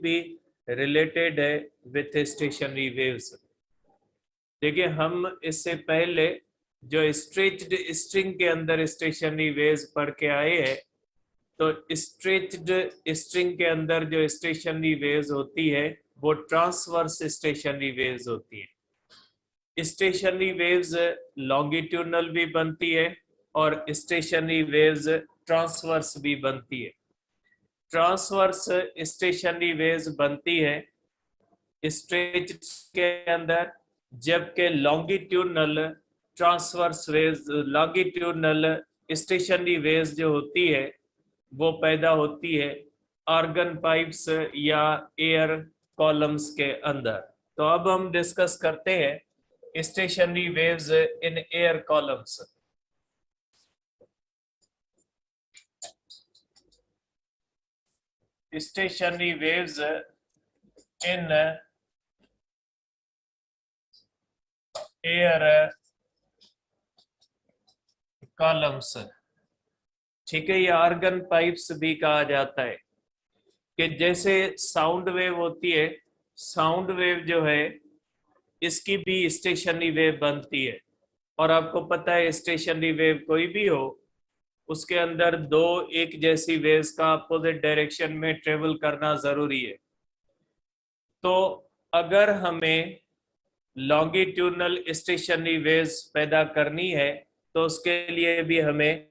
भी रिलेटेड है with stationery waves. देखिए हम इससे पहले जो स्ट्रेच्ड स्ट्रिंग के अंदर स्टेशनरी वेव्स पढ़ के आए हैं, तो स्ट्रेच्ड स्ट्रिंग के अंदर जो स्टेशनरी वेव्स होती है वो ट्रांसवर्स स्टेशनरी वेव्स होती है। स्टेशनरी वेव्स लॉन्गिट्यूडनल भी बनती है और स्टेशनरी वेव्स ट्रांसवर्स भी बनती है। ट्रांसवर्स स्टेशनरी वेव्स बनती है स्ट्रेच्ड के अंदर, जबकि longitudinal transverse waves, longitudinal stationary waves जो होती है वो पैदा होती है आर्गन पाइप्स या एयर कॉलम्स के अंदर। तो अब हम डिस्कस करते हैं stationery waves in air columns. Stationery waves in air columns, ठीक है, ये आर्गन पाइप्स भी कहा जाता है। कि जैसे साउंड वेव होती है, साउंड वेव जो है इसकी भी स्टेशनरी वेव बनती है। और आपको पता है स्टेशनरी वेव कोई भी हो उसके अंदर दो एक जैसी वेव्स का अपोजिट डायरेक्शन में ट्रेवल करना जरूरी है। तो अगर हमें लॉन्गिट्यूडनल स्टेशनरी वेव्स पैदा करनी है तो उसके लिए भी हमें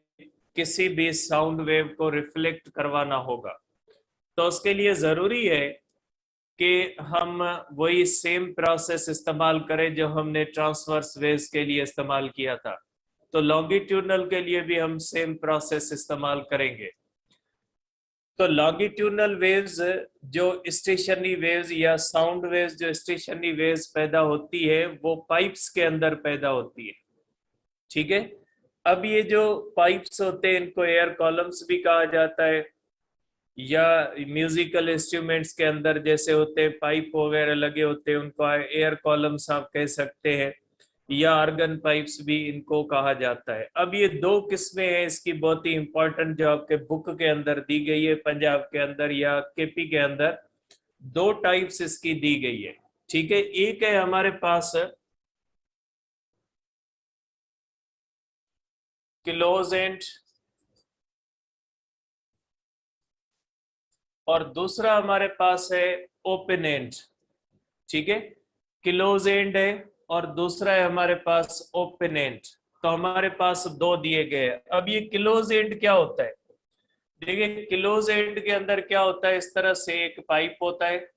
किसी भी साउंड वेव को रिफ्लेक्ट करवाना होगा। तो उसके लिए जरूरी है कि हम वही सेम प्रोसेस इस्तेमाल करें जो हमने ट्रांसवर्स वेव्स के लिए इस्तेमाल किया था। तो लॉन्गिट्यूडनल के लिए भी हम सेम प्रोसेस इस्तेमाल करेंगे। तो लॉन्गिट्यूडनल वेव्स जो स्टेशनरी वेव्स या साउंड वेव्स जो स्टेशनरी वेव्स पैदा होती है वो पाइप्स के अंदर पैदा होती है, ठीक है। अब ये जो पाइप्स होते हैं इनको एयर कॉलम्स भी कहा जाता है, या म्यूजिकल इंस्ट्रूमेंट्स के अंदर जैसे होते हैं पाइप वगैरह लगे होते हैं उनको एयर कॉलम्स आप कह सकते हैं, या आर्गन पाइप्स भी इनको कहा जाता है। अब ये दो किस्में हैं इसकी बहुत ही इंपॉर्टेंट जो आपके बुक के अंदर दी गई है, पंजाब के अंदर या केपी के अंदर दो टाइप्स इसकी दी गई है, ठीक है। एक है हमारे पास क्लोज एंड और दूसरा हमारे पास है ओपन एंड, ठीक है। क्लोज एंड है और दूसरा है हमारे पास ओपन एंड। तो हमारे पास दो दिए गए हैं। अब ये क्लोज एंड क्या होता है? देखिए क्लोज एंड के अंदर क्या होता है, इस तरह से एक पाइप होता है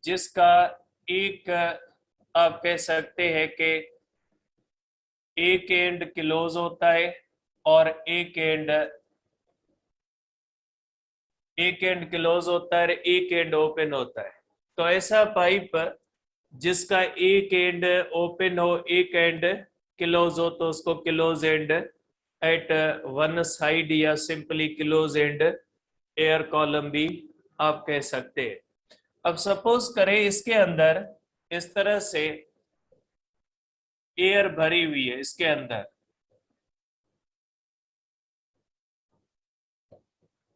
जिसका एक आप कह सकते हैं कि एक एंड क्लोज होता है और एक एंड क्लोज होता है, एक एंड ओपन होता है। तो ऐसा पाइप जिसका एक एंड ओपन हो एक एंड क्लोज हो तो उसको close end at one side या simply close end air column भी आप कह सकते हैं। अब सपोज करें इसके अंदर इस तरह से एयर भरी हुई है इसके अंदर,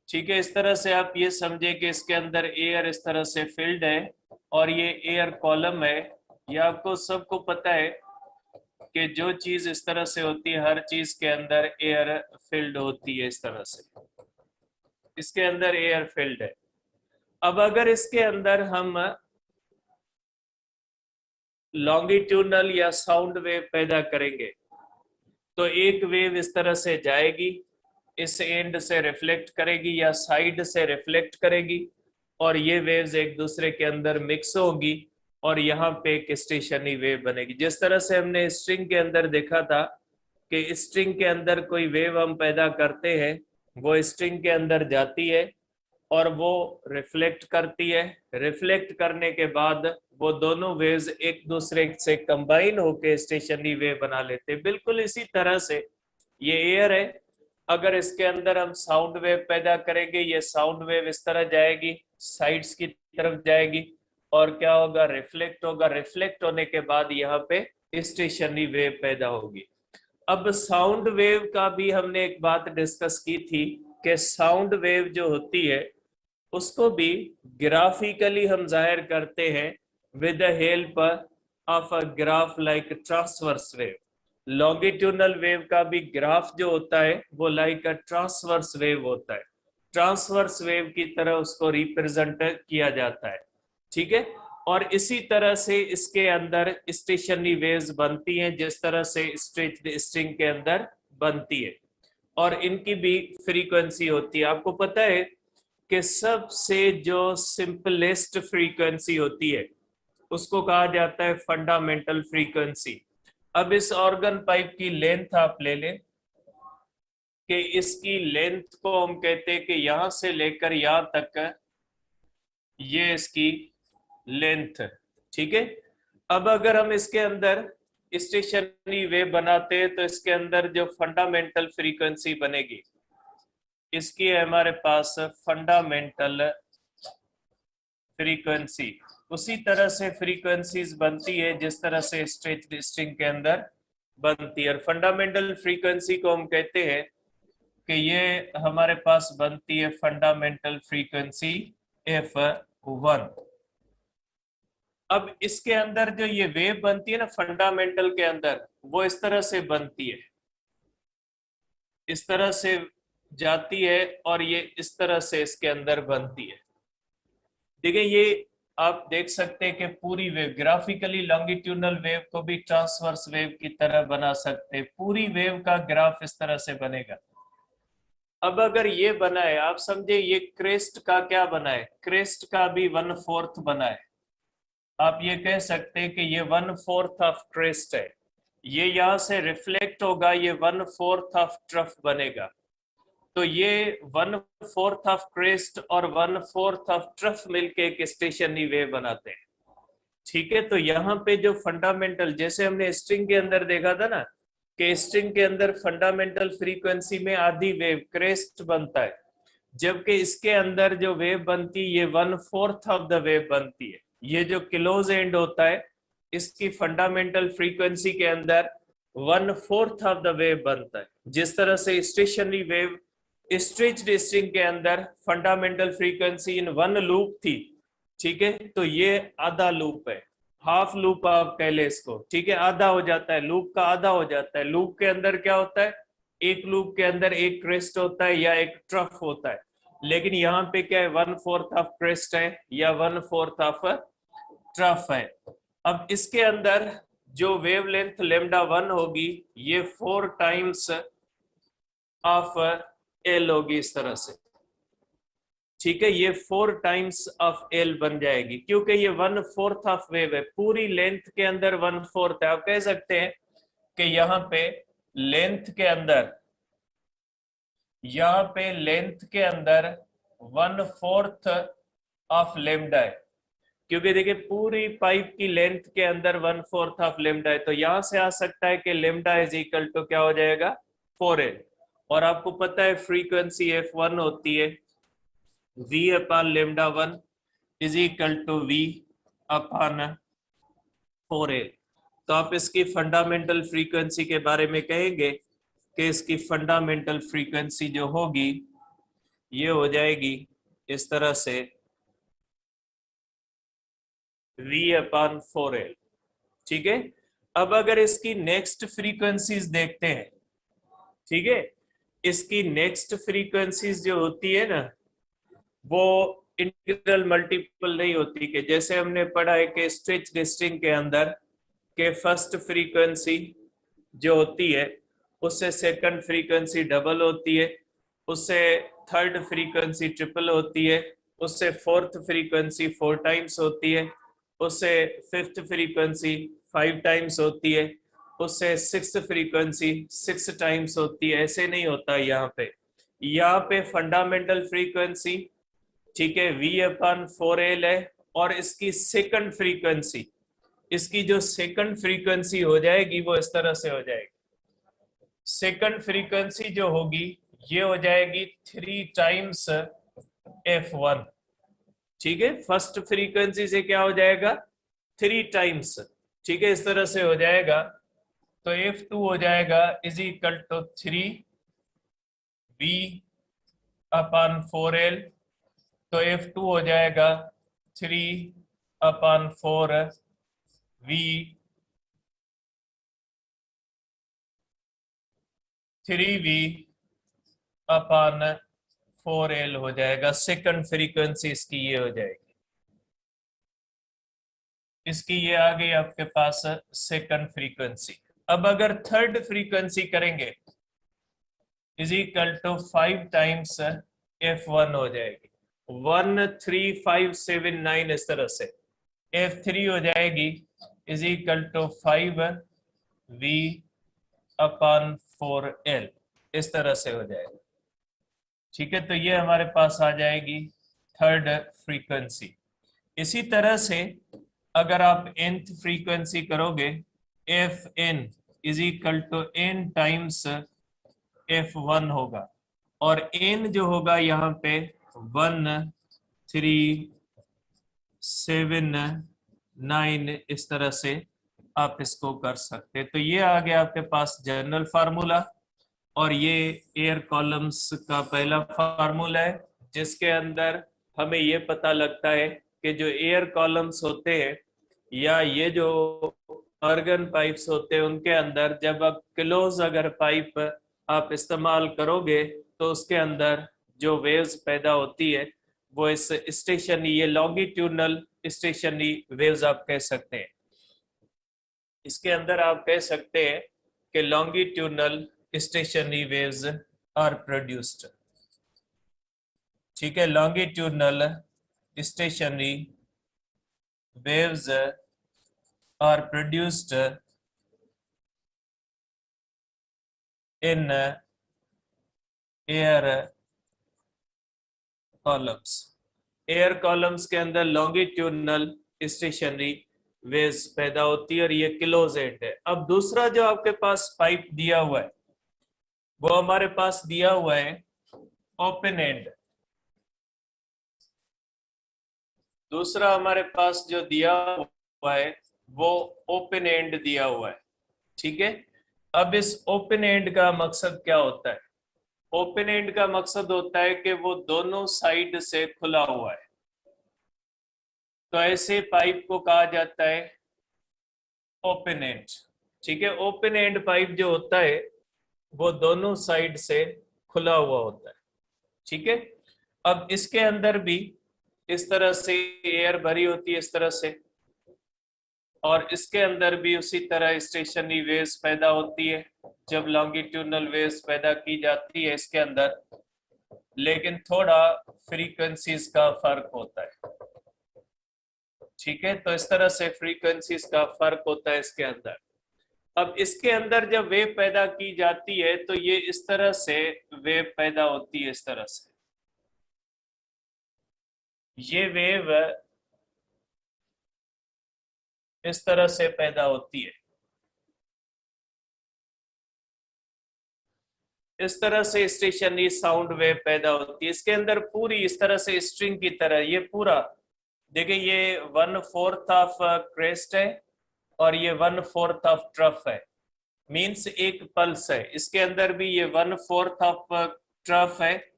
ठीक है। इस तरह से आप ये समझे कि इसके अंदर एयर इस तरह से फिल्ड है और ये एयर कॉलम है। ये आपको सबको पता है कि जो चीज इस तरह से होती है हर चीज के अंदर एयर फिल्ड होती है। इस तरह से इसके अंदर एयर फिल्ड है। अब अगर इसके अंदर हम लॉन्गिट्यूडनल या साउंड वेव पैदा करेंगे तो एक वेव इस तरह से जाएगी, इस एंड से रिफ्लेक्ट करेगी या साइड से रिफ्लेक्ट करेगी और ये वेव्स एक दूसरे के अंदर मिक्स होगी और यहाँ पे एक स्टेशनरी वेव बनेगी। जिस तरह से हमने स्ट्रिंग के अंदर देखा था कि स्ट्रिंग के अंदर कोई वेव हम पैदा करते हैं वो स्ट्रिंग के अंदर जाती है और वो रिफ्लेक्ट करती है। रिफ्लेक्ट करने के बाद वो दोनों वेव्स एक दूसरे से कंबाइन होकर स्टेशनरी वेव बना लेते हैं। बिल्कुल इसी तरह से ये एयर है, अगर इसके अंदर हम साउंड वेव पैदा करेंगे ये साउंड वेव इस तरह जाएगी, साइड्स की तरफ जाएगी और क्या होगा, रिफ्लेक्ट होगा। रिफ्लेक्ट होने के बाद यहाँ पे स्टेशनरी वेव पैदा होगी। अब साउंड वेव का भी हमने एक बात डिस्कस की थी कि साउंड वेव जो होती है उसको भी ग्राफिकली हम जाहिर करते हैं with the help of a graph like transverse wave. Longitudinal wave का भी ग्राफ जो होता है वो लाइक अ ट्रांसवर्स वेव होता है, ट्रांसवर्स वेव की तरह उसको रिप्रेजेंट किया जाता है। ठीक है, और इसी तरह से इसके अंदर स्टेशनरी वेव्स बनती हैं जिस तरह से स्ट्रेच्ड स्ट्रिंग के अंदर बनती है, और इनकी भी फ्रीक्वेंसी होती है। आपको पता है कि सबसे जो सिंपलेस्ट फ्रीक्वेंसी होती है उसको कहा जाता है फंडामेंटल फ्रीक्वेंसी। अब इस ऑर्गन पाइप की लेंथ आप ले लें कि इसकी लेंथ को हम कहते हैं कि यहां से लेकर यहां तक ये इसकी लेंथ। ठीक है, अब अगर हम इसके अंदर स्टेशनरी वेव बनाते हैं तो इसके अंदर जो फंडामेंटल फ्रीक्वेंसी बनेगी इसकी है हमारे पास फंडामेंटल फ्रीक्वेंसी। उसी तरह से फ्रीक्वेंसीज बनती है जिस तरह से स्ट्रेच्ड स्ट्रिंग के अंदर बनती है, और फंडामेंटल फ्रीक्वेंसी को हम कहते हैं कि ये हमारे पास बनती है फंडामेंटल फ्रीक्वेंसी F1। अब इसके अंदर जो ये वेव बनती है ना फंडामेंटल के अंदर, वो इस तरह से बनती है, इस तरह से जाती है और ये इस तरह से इसके अंदर बनती है। देखिए ये आप देख सकते हैं कि पूरी वेव ग्राफिकली लॉन्गिट्यूडनल वेव को भी ट्रांसवर्स वेव की तरह बना सकते हैं। पूरी वेव का ग्राफ इस तरह से बनेगा। अब अगर ये बना है, आप समझे ये क्रेस्ट का क्या बना है, क्रेस्ट का भी 1/4 बना है। आप ये कह सकते हैं कि ये 1/4 ऑफ क्रेस्ट है, ये यहाँ से रिफ्लेक्ट होगा, ये 1/4 ऑफ ट्रफ बनेगा। तो ये 1/4 ऑफ क्रेस्ट और 1/4 ऑफ ट्रफ मिलके एक स्टेशनरी वेव बनाते हैं। ठीक है, तो यहाँ पे जो फंडामेंटल, जैसे हमने स्ट्रिंग के अंदर देखा था ना कि स्ट्रिंग के अंदर फंडामेंटल फ्रीक्वेंसी में आधी वेव क्रेस्ट बनता है, जबकि इसके अंदर जो वेव बनती है ये 1/4 ऑफ द वेव बनती है। ये जो क्लोज एंड होता है इसकी फंडामेंटल फ्रीक्वेंसी के अंदर 1/4 ऑफ द वेव बनता है। जिस तरह से स्टेशनरी वेव स्ट्रेच्ड स्ट्रिंग के अंदर फंडामेंटल फ्रीक्वेंसी इन 1 लूप थी, ठीक है, तो ये आधा लूप है, हाफ लूप आप कह ले इसको। ठीक है, आधा हो जाता है, लूप का आधा हो जाता है। लूप के अंदर क्या होता है, एक लूप के अंदर एक क्रेस्ट होता है या एक ट्रफ होता है, लेकिन यहाँ पे क्या है 1/4 ऑफ क्रेस्ट है या 1/4 ऑफ ट्रफ है। अब इसके अंदर जो वेवलेंथ λ1 होगी ये 4 टाइम्स ऑफ एल होगी इस तरह से। ठीक है, ये 4 टाइम्स ऑफ एल बन जाएगी क्योंकि ये 1/4 ऑफ वेव है, पूरी लेंथ के अंदर 1/4 है। आप कह सकते हैं कि यहाँ पे लेंथ के अंदर, यहाँ पे लेंथ के अंदर 1/4 ऑफ लेमडा है, क्योंकि देखिए पूरी पाइप की लेंथ के अंदर 1/4 ऑफ लेमडा है, तो यहां से आ सकता है कि लेमडा इज इक्वल टू क्या हो जाएगा 4L। और आपको पता है फ्रीक्वेंसी F1 होती है V upon λ1 is equal to V upon 4L। तो आप इसकी फंडामेंटल फ्रीक्वेंसी के बारे में कहेंगे कि इसकी फंडामेंटल फ्रीक्वेंसी जो होगी ये हो जाएगी इस तरह से V अपॉन 4L। ठीक है, अब अगर इसकी नेक्स्ट फ्रीक्वेंसीज देखते हैं, ठीक है, इसकी नेक्स्ट फ्रीक्वेंसीज जो होती है ना वो इंटीग्रल मल्टीपल नहीं होती, कि जैसे हमने पढ़ा है कि स्ट्रेच्ड स्ट्रिंग के अंदर के फर्स्ट फ्रीक्वेंसी जो होती है उससे सेकंड फ्रीक्वेंसी डबल होती है, उससे थर्ड फ्रीक्वेंसी ट्रिपल होती है, उससे फोर्थ फ्रीक्वेंसी 4 टाइम्स होती है, उससे फिफ्थ फ्रीक्वेंसी 5 टाइम्स होती है, उससे सिक्स्थ फ्रीक्वेंसी 6 टाइम्स होती है। ऐसे नहीं होता यहाँ पे फंडामेंटल फ्रीक्वेंसी, ठीक है, V अपॉन 4L है, और इसकी सेकंड फ्रीक्वेंसी, इसकी जो सेकंड फ्रीक्वेंसी हो जाएगी वो इस तरह से हो जाएगी। सेकंड फ्रीक्वेंसी जो होगी ये हो जाएगी 3 टाइम्स F1। ठीक है, फर्स्ट फ्रीक्वेंसी से क्या हो जाएगा 3 टाइम्स। ठीक है, इस तरह से हो जाएगा, तो F2 हो जाएगा is equal to 3V upon 4L। तो F2 हो जाएगा 3/4 V 3V/4L हो जाएगा। सेकंड फ्रीक्वेंसी इसकी ये हो जाएगी, इसकी ये आ गई आपके पास सेकंड फ्रीक्वेंसी। अब अगर थर्ड फ्रीक्वेंसी करेंगे is equal to 5 times F1 हो जाएगी 13579 इस तरह से। F3 हो जाएगी इज इक्वल टू 5V/4L इस तरह से हो जाएगा। ठीक है, तो ये हमारे पास आ जाएगी थर्ड फ्रीक्वेंसी। इसी तरह से अगर आप nth फ्रीक्वेंसी करोगे Fn is equal to n times F1 होगा, और n जो होगा यहाँ पे 13779 इस तरह से आप इसको कर सकते हैं। तो ये आ गया आपके पास जनरल फार्मूला, और ये एयर कॉलम्स का पहला फार्मूला है जिसके अंदर हमें ये पता लगता है कि जो एयर कॉलम्स होते हैं या ये जो आर्गन पाइप्स होते हैं उनके अंदर जब आप क्लोज अगर पाइप आप इस्तेमाल करोगे तो उसके अंदर जो वेव्स पैदा होती है वो इस स्टेशनरी, ये लॉन्गिट्यूडनल स्टेशनरी वेव्स आप कह सकते हैं। इसके अंदर आप कह सकते हैं कि longitudinal stationary waves are produced. ठीक है, longitudinal stationary waves are produced in air columns. Air columns के अंदर लॉन्गिट्यूडनल स्टेशनरी वेव्स पैदा होती है और ये क्लोज एंड है। अब दूसरा जो आपके पास पाइप दिया हुआ है वो हमारे पास दिया हुआ है ओपन एंड। दूसरा हमारे पास जो दिया हुआ है वो ओपन एंड दिया हुआ है। ठीक है, अब इस ओपन एंड का मकसद क्या होता है? ओपन एंड का मकसद होता है कि वो दोनों साइड से खुला हुआ है, तो ऐसे पाइप को कहा जाता है ओपन एंड। ठीक है, ओपन एंड पाइप जो होता है वो दोनों साइड से खुला हुआ होता है। ठीक है, अब इसके अंदर भी इस तरह से एयर भरी होती है इस तरह से, और इसके अंदर भी उसी तरह स्टेशनरी वेव्स पैदा होती है जब लॉन्गिट्यूडनल वेव्स पैदा की जाती है इसके अंदर, लेकिन थोड़ा फ्रीक्वेंसीज का फर्क होता है। ठीक है, तो इस तरह से फ्रीक्वेंसीज का फर्क होता है इसके अंदर। अब इसके अंदर जब वेव पैदा की जाती है तो ये इस तरह से वेव पैदा होती है, इस तरह से ये वेव इस तरह से पैदा होती है। इस तरह से स्टेशनरी साउंड वेव पैदा होती है। इसके अंदर पूरी इस तरह से स्ट्रिंग की तरह ये पूरा देखिए, ये 1/4 ऑफ क्रेस्ट है और ये 1/4 ऑफ ट्रफ है, मींस एक पल्स है। इसके अंदर भी ये 1/4 ऑफ ट्रफ है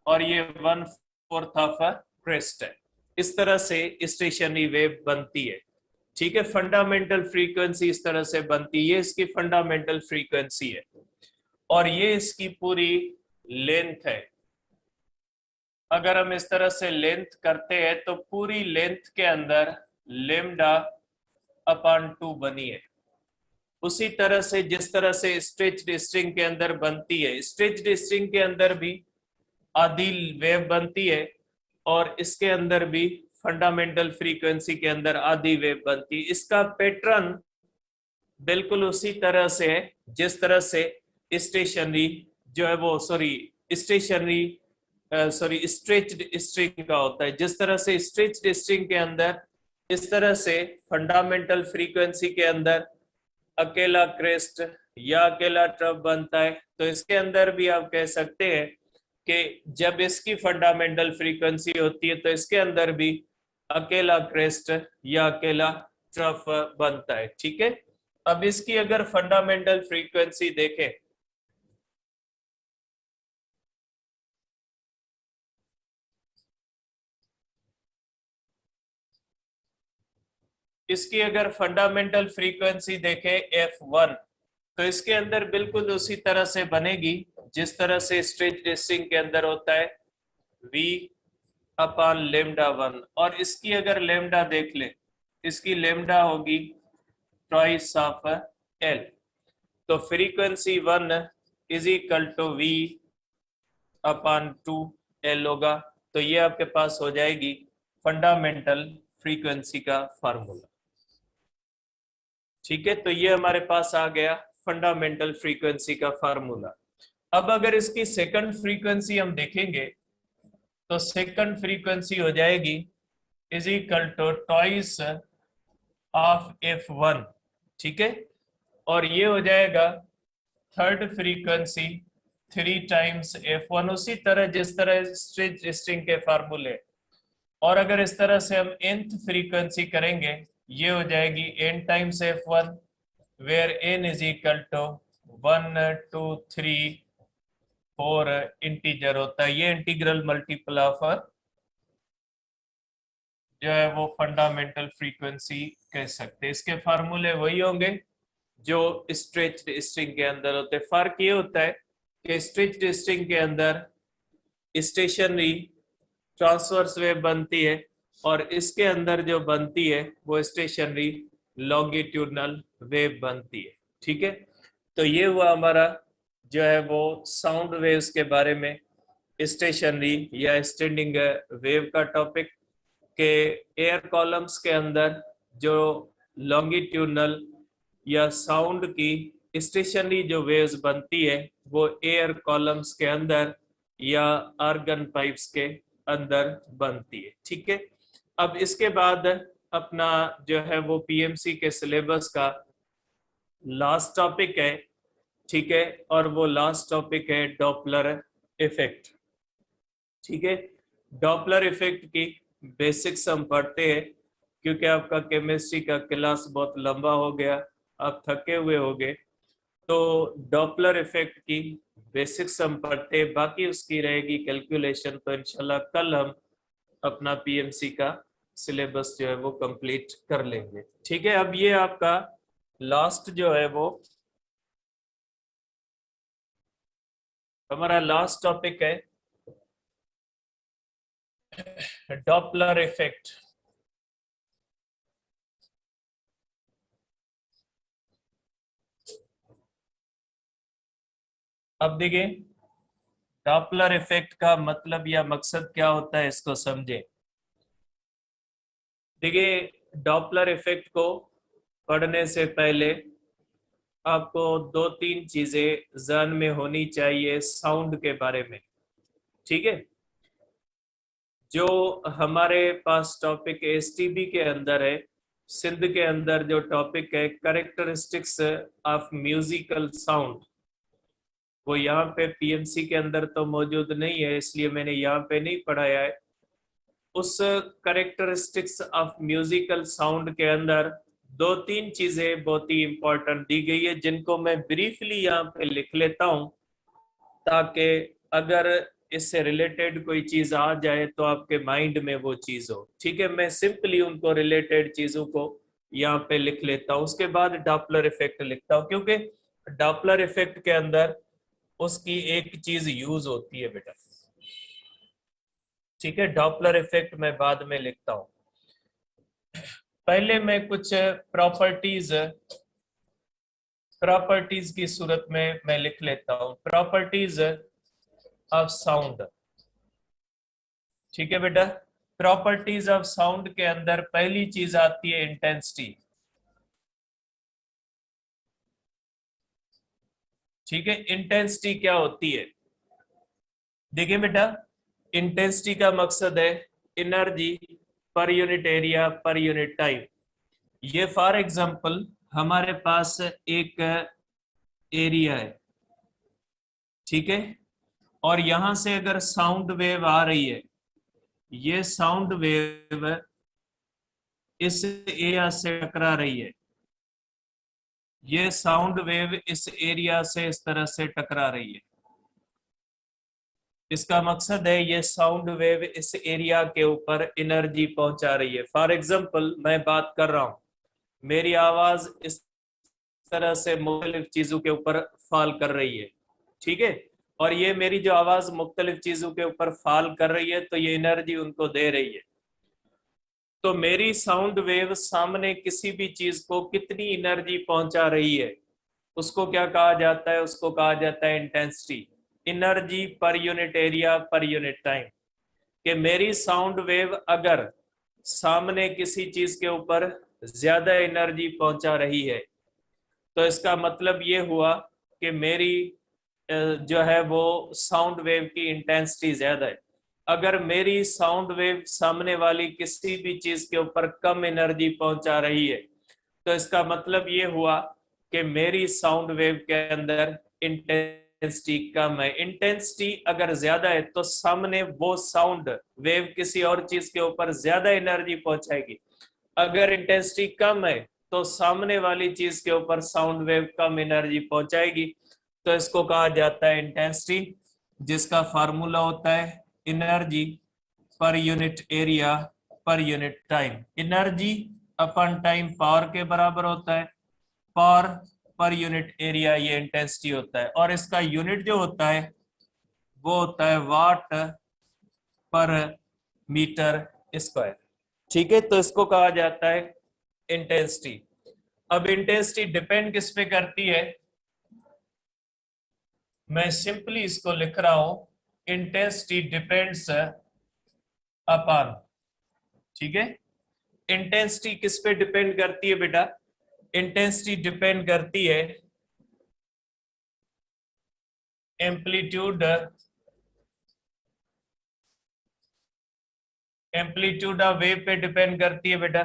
और ये 1/4 ऑफ क्रेस्ट है। इस तरह से स्टेशनरी वेव बनती है। ठीक है, फंडामेंटल फ्रीक्वेंसी इस तरह से बनती है, ये इसकी फंडामेंटल फ्रीक्वेंसी है और ये इसकी पूरी लेंथ है। अगर हम इस तरह से लेंथ करते हैं तो पूरी लेंथ के अंदर λ/2 बनी है। उसी तरह से जिस तरह से स्ट्रेच्ड स्ट्रिंग के अंदर बनती है, स्ट्रेच्ड स्ट्रिंग के अंदर भी आधी वेव बनती है और इसके अंदर भी फंडामेंटल फ्रीक्वेंसी के अंदर आधी वेव बनती है। इसका पैटर्न बिल्कुल उसी तरह से है जिस तरह से स्टेशनरी जो है वो स्ट्रेच्ड स्ट्रिंग का होता है। जिस तरह से स्ट्रेच्ड स्ट्रिंग के अंदर इस तरह से फंडामेंटल फ्रीक्वेंसी के अंदर अकेला क्रेस्ट या अकेला ट्रफ बनता है, तो इसके अंदर भी आप कह सकते हैं कि जब इसकी फंडामेंटल फ्रीक्वेंसी होती है तो इसके अंदर भी अकेला क्रेस्ट या अकेला ट्रफ बनता है। ठीक है, अब इसकी अगर फंडामेंटल फ्रीक्वेंसी देखें इसकी अगर फंडामेंटल फ्रीक्वेंसी देखें F1, तो इसके अंदर बिल्कुल उसी तरह से बनेगी जिस तरह से स्ट्रेच टेस्टिंग के अंदर होता है, V अपॉन लेमडा 1। और इसकी अगर लेमडा देख ले, इसकी लेमडा होगी ट्वाइस ऑफ L। तो frequency 1 is equal to V upon 2L होगा। तो ये आपके पास हो जाएगी फंडामेंटल फ्रीक्वेंसी का फार्मूला। ठीक है, तो ये हमारे पास आ गया फंडामेंटल फ्रीक्वेंसी का फार्मूला। अब अगर इसकी सेकंड फ्रीक्वेंसी हम देखेंगे तो सेकंड फ्रीक्वेंसी हो जाएगी is equal to twice of F1। ठीक है, और ये हो जाएगा थर्ड फ्रीक्वेंसी 3 टाइम्स F1, उसी तरह जिस तरह स्ट्रेच टेस्टिंग के फार्मूले। और अगर इस तरह से हम nth फ्रीक्वेंसी करेंगे, ये हो जाएगी n times F1 where n is equal to 1 2 3 4 integer होता है। ये इंटीग्रल मल्टीपल ऑफ जो है वो फंडामेंटल फ्रीक्वेंसी कह सकते हैं। इसके फार्मूले वही होंगे जो स्ट्रेच टेस्टिंग के अंदर होते हैं। फर्क ये होता है कि स्ट्रेच टेस्टिंग के अंदर स्टेशनरी ट्रांसवर्स वेव बनती है और इसके अंदर जो बनती है वो स्टेशनरी लॉन्गिट्यूडनल वेव बनती है। ठीक है, तो ये हुआ हमारा जो है वो साउंड वेव्स के बारे में स्टेशनरी या स्टैंडिंग वेव का टॉपिक के एयर कॉलम्स के अंदर जो लॉन्गिट्यूडनल या साउंड की स्टेशनरी जो वेव्स बनती है वो एयर कॉलम्स के अंदर या आर्गन पाइप्स के अंदर बनती है। ठीक है, अब इसके बाद अपना जो है वो पीएमसी के सिलेबस का लास्ट टॉपिक है। ठीक है, और वो लास्ट टॉपिक है डॉपलर इफेक्ट। ठीक है, डॉपलर इफेक्ट की बेसिक्स हम पढ़ते हैं क्योंकि आपका केमिस्ट्री का क्लास बहुत लंबा हो गया, आप थके हुए होंगे। तो डॉपलर इफेक्ट की बेसिक्स हम पढ़ते हैं, बाकी उसकी रहेगी कैलकुलेशन। तो इंशाल्लाह कल हम अपना पीएमसी का सिलेबस जो है वो कंप्लीट कर लेंगे। ठीक है, अब ये आपका लास्ट जो है वो हमारा लास्ट टॉपिक है डॉपलर इफेक्ट। अब देखिए डॉपलर इफेक्ट का मतलब या मकसद क्या होता है, इसको समझे। देखिए डॉपलर इफेक्ट को पढ़ने से पहले आपको 2-3 चीजें ज़हन में होनी चाहिए साउंड के बारे में। ठीक है, जो हमारे पास टॉपिक एसटीबी के अंदर है, सिंध के अंदर जो टॉपिक है कैरेक्टरिस्टिक्स ऑफ म्यूजिकल साउंड, वो यहाँ पे पीएमसी के अंदर तो मौजूद नहीं है, इसलिए मैंने यहाँ पे नहीं पढ़ाया है। उस कैरेक्टरिस्टिक्स ऑफ म्यूजिकल साउंड के अंदर 2-3 चीजें बहुत ही इंपॉर्टेंट दी गई है, जिनको मैं ब्रीफली यहाँ पे लिख लेता हूँ ताकि अगर इससे रिलेटेड कोई चीज आ जाए तो आपके माइंड में वो चीज हो। ठीक है, मैं सिंपली उनको रिलेटेड चीजों को यहाँ पे लिख लेता हूँ, उसके बाद डॉपलर इफेक्ट लिखता हूँ, क्योंकि डॉपलर इफेक्ट के अंदर उसकी एक चीज यूज होती है बेटा। ठीक है, डॉपलर इफेक्ट मैं बाद में लिखता हूं, पहले मैं कुछ प्रॉपर्टीज की सूरत में मैं लिख लेता हूं। Properties of sound. ठीक है बेटा, प्रॉपर्टीज ऑफ साउंड के अंदर पहली चीज आती है इंटेंसिटी। ठीक है, इंटेंसिटी क्या होती है? देखिए बेटा, इंटेंसिटी का मकसद है एनर्जी पर यूनिट एरिया पर यूनिट टाइम। ये फॉर एग्जांपल हमारे पास एक एरिया है, ठीक है, और यहां से अगर साउंड वेव आ रही है, ये साउंड वेव इस एरिया से टकरा रही है, ये साउंड वेव इस एरिया से इस तरह से टकरा रही है। इसका मकसद है ये साउंड वेव इस एरिया के ऊपर एनर्जी पहुंचा रही है। फॉर एग्जांपल मैं बात कर रहा हूं, मेरी आवाज इस तरह से मुख्तलिफ चीजों के ऊपर फाल कर रही है, ठीक है, और ये मेरी जो आवाज मुख्तलिफ चीजों के ऊपर फाल कर रही है तो ये एनर्जी उनको दे रही है। तो मेरी साउंड वेव सामने किसी भी चीज को कितनी एनर्जी पहुंचा रही है उसको क्या कहा जाता है, उसको कहा जाता है इंटेंसिटी, एनर्जी पर यूनिट एरिया पर यूनिट टाइम। कि मेरी साउंड वेव अगर सामने किसी चीज के ऊपर ज्यादा एनर्जी पहुंचा रही है तो इसका मतलब ये हुआ कि मेरी जो है वो साउंड वेव की इंटेंसिटी ज्यादा है। अगर मेरी साउंड वेव सामने वाली किसी भी चीज के ऊपर कम एनर्जी पहुंचा रही है तो इसका मतलब ये हुआ कि मेरी साउंड वेव के अंदर इंटेंसिटी कम है। इंटेंसिटी अगर ज्यादा है तो सामने वो साउंड वेव किसी और चीज के ऊपर ज्यादा एनर्जी पहुंचाएगी। अगर इंटेंसिटी कम है तो सामने वाली चीज के ऊपर साउंड वेव कम एनर्जी पहुंचाएगी। तो इसको कहा जाता है इंटेंसिटी, जिसका फार्मूला होता है एनर्जी पर यूनिट एरिया पर unit time. Energy upon time power के बराबर होता है, पावर पर यूनिट एरिया ये इंटेंसिटी होता है, और इसका यूनिट जो होता है वो होता है वाट पर मीटर स्क्वायर। ठीक है, तो इसको कहा जाता है इंटेंसिटी। अब इंटेंसिटी डिपेंड किस पे करती है, मैं सिंपली इसको लिख रहा हूं, इंटेंसिटी डिपेंड्स अपॉन, ठीक है। इंटेंसिटी किस पे डिपेंड करती है बेटा, इंटेंसिटी डिपेंड करती है एम्पलीट्यूड, एम्पलीट्यूड ऑफ वेव पे डिपेंड करती है बेटा,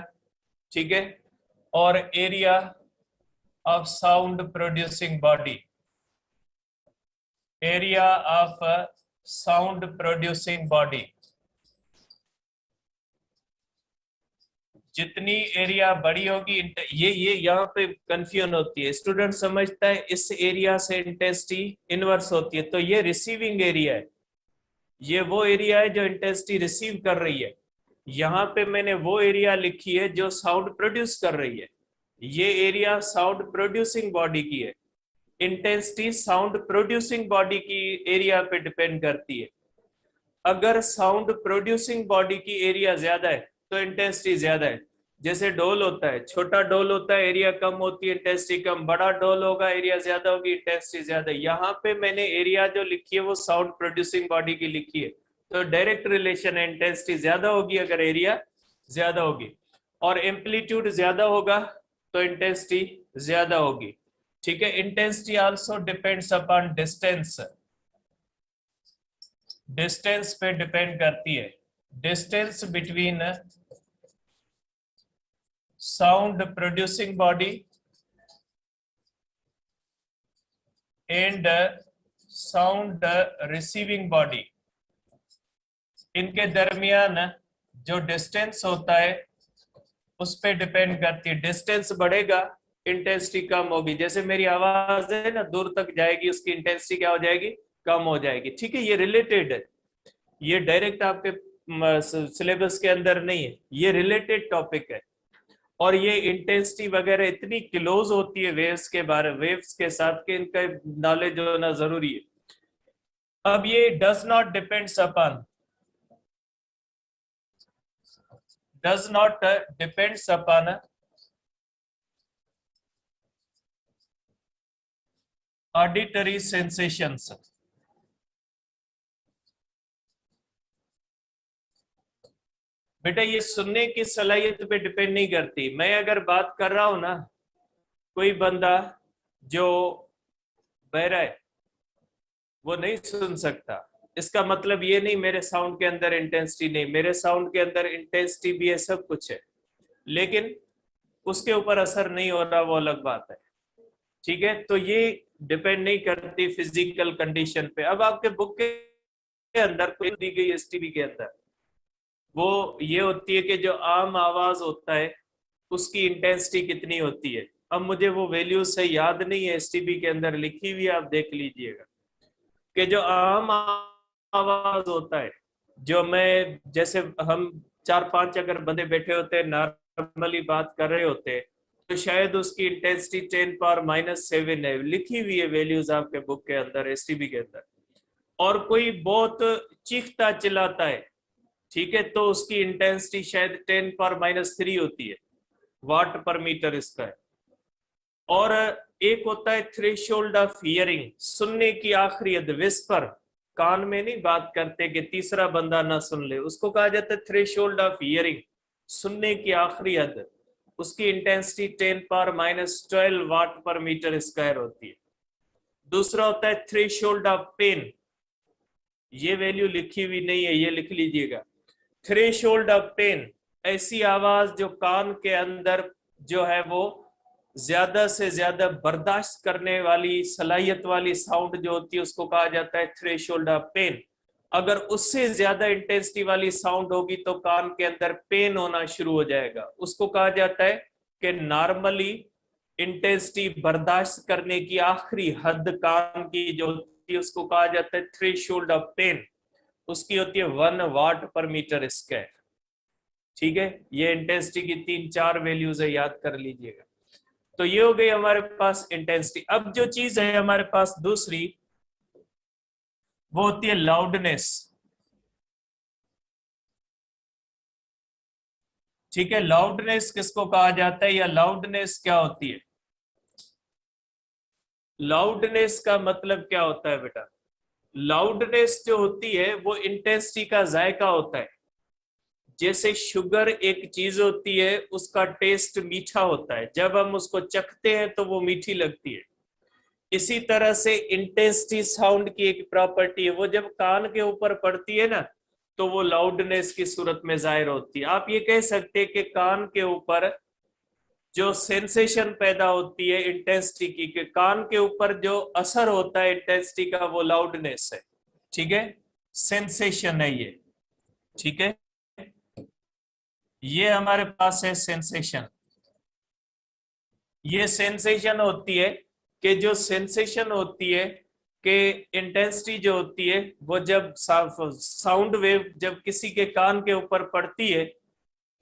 ठीक है, और area of sound producing body, area of sound producing body. जितनी एरिया बड़ी होगी, ये यहाँ पे कंफ्यूजन होती है, स्टूडेंट समझता है इस एरिया से इंटेंसिटी इनवर्स होती है, तो ये रिसीविंग एरिया है, ये वो एरिया है जो इंटेंसिटी रिसीव कर रही है। यहाँ पे मैंने वो एरिया लिखी है जो साउंड प्रोड्यूस कर रही है, ये एरिया साउंड प्रोड्यूसिंग बॉडी की है। इंटेंसिटी साउंड प्रोड्यूसिंग बॉडी की एरिया पे डिपेंड करती है। अगर साउंड प्रोड्यूसिंग बॉडी की एरिया ज्यादा है तो इंटेंसिटी ज्यादा है। जैसे डोल होता है, छोटा डोल होता है एरिया कम होती है इंटेंसिटी कम, बड़ा डोल होगा एरिया ज्यादा होगी इंटेंसिटी ज्यादा। यहाँ पे मैंने एरिया जो लिखी है वो साउंड प्रोड्यूसिंग बॉडी की लिखी है, तो डायरेक्ट रिलेशन है, इंटेंसिटी ज्यादा होगी अगर एरिया ज्यादा होगी, और एम्पलीट्यूड ज्यादा होगा तो इंटेंसिटी ज्यादा होगी, ठीक है। Intensity also depends upon distance, distance पे डिपेंड करती है, distance between sound producing body and sound receiving body, इनके दरमियान जो डिस्टेंस होता है उस पे डिपेंड करती है। डिस्टेंस बढ़ेगा इंटेंसिटी कम होगी, जैसे मेरी आवाज है ना दूर तक जाएगी उसकी इंटेंसिटी क्या हो जाएगी, कम हो जाएगी, ठीक है। ये रिलेटेड है, ये डायरेक्ट आपके सिलेबस के अंदर नहीं है, ये रिलेटेड टॉपिक है, और ये इंटेंसिटी वगैरह इतनी क्लोज होती है वेव्स के बारे, वेव्स के साथ के इनका नॉलेज होना जरूरी है। अब ये does not depends upon, does not depends upon auditory sensations. बेटा ये सुनने की सलाहियत पे डिपेंड नहीं करती। मैं अगर बात कर रहा हूं ना, कोई बंदा जो बहरा है वो नहीं सुन सकता, इसका मतलब ये नहीं मेरे साउंड के अंदर इंटेंसिटी नहीं, मेरे साउंड के अंदर इंटेंसिटी भी है, सब कुछ है, लेकिन उसके ऊपर असर नहीं हो रहा, वो अलग बात है, ठीक है। तो ये डिपेंड नहीं करती फिजिकल कंडीशन पे। अब आपके बुक के अंदर कोई दी गई एसटीबी के अंदर वो ये होती है कि जो आम आवाज होता है उसकी इंटेंसिटी कितनी होती है। अब मुझे वो वैल्यू से याद नहीं है, एसटीबी के अंदर लिखी हुई आप देख लीजिएगा कि जो आम आवाज होता है, जो मैं जैसे हम चार पांच अगर बंदे बैठे होते हैं नॉर्मली बात कर रहे होते हैं, तो शायद उसकी इंटेंसिटी 10⁻⁻7 है, लिखी हुई है वैल्यूज आपके बुक के अंदर, एसटीबी के अंदर। और कोई बहुत चीखता चिल्लाता है, ठीक है, तो उसकी इंटेंसिटी शायद 10⁻³ होती है, वाट पर मीटर इसका है। और एक होता है थ्रेशोल्ड ऑफ हियरिंग, सुनने की आखिरी हद, विस्पर, कान में नहीं बात करते कि तीसरा बंदा ना सुन ले, उसको कहा जाता है थ्रेशोल्ड ऑफ हियरिंग, सुनने की आखिरी हद। उसकी इंटेंसिटी 10⁻12 वाट पर मीटर स्क्वायर होती है। दूसरा होता है थ्रेशोल्ड ऑफ पेन, ये वैल्यू लिखी हुई नहीं है, ये लिख लीजिएगा। थ्रेशोल्ड ऑफ पेन, ऐसी आवाज जो कान के अंदर जो है वो ज्यादा से ज्यादा बर्दाश्त करने वाली सलाहियत वाली साउंड जो होती है उसको कहा जाता है थ्रेशोल्ड ऑफ पेन। अगर उससे ज्यादा इंटेंसिटी वाली साउंड होगी तो कान के अंदर पेन होना शुरू हो जाएगा, उसको कहा जाता है कि नॉर्मली इंटेंसिटी बर्दाश्त करने की आखिरी हद कान की जो होती है उसको कहा जाता है थ्रेशोल्ड ऑफ पेन, उसकी होती है 1 वाट पर मीटर स्क्वायर। ठीक है, ये इंटेंसिटी की 3-4 वैल्यूज है, याद कर लीजिएगा। तो ये हो गई हमारे पास इंटेंसिटी। अब जो चीज है हमारे पास दूसरी, वो होती है लाउडनेस। ठीक है, लाउडनेस किसको कहा जाता है या लाउडनेस क्या होती है? लाउडनेस का मतलब क्या होता है बेटा? लाउडनेस जो होती है वो इंटेंसिटी का जायका होता है। जैसे शुगर एक चीज होती है, उसका टेस्ट मीठा होता है, जब हम उसको चखते हैं तो वो मीठी लगती है। इसी तरह से इंटेंसिटी साउंड की एक प्रॉपर्टी है, वो जब कान के ऊपर पड़ती है ना तो वो लाउडनेस की सूरत में जाहिर होती है। आप ये कह सकते हैं कि कान के ऊपर जो सेंसेशन पैदा होती है इंटेंसिटी की, कि कान के ऊपर जो असर होता है इंटेंसिटी का, वो लाउडनेस है। ठीक है, सेंसेशन है ये। ठीक है, ये हमारे पास है सेंसेशन। ये सेंसेशन होती है कि जो सेंसेशन होती है कि इंटेंसिटी जो होती है वो जब साउंड वेव जब किसी के कान के ऊपर पड़ती है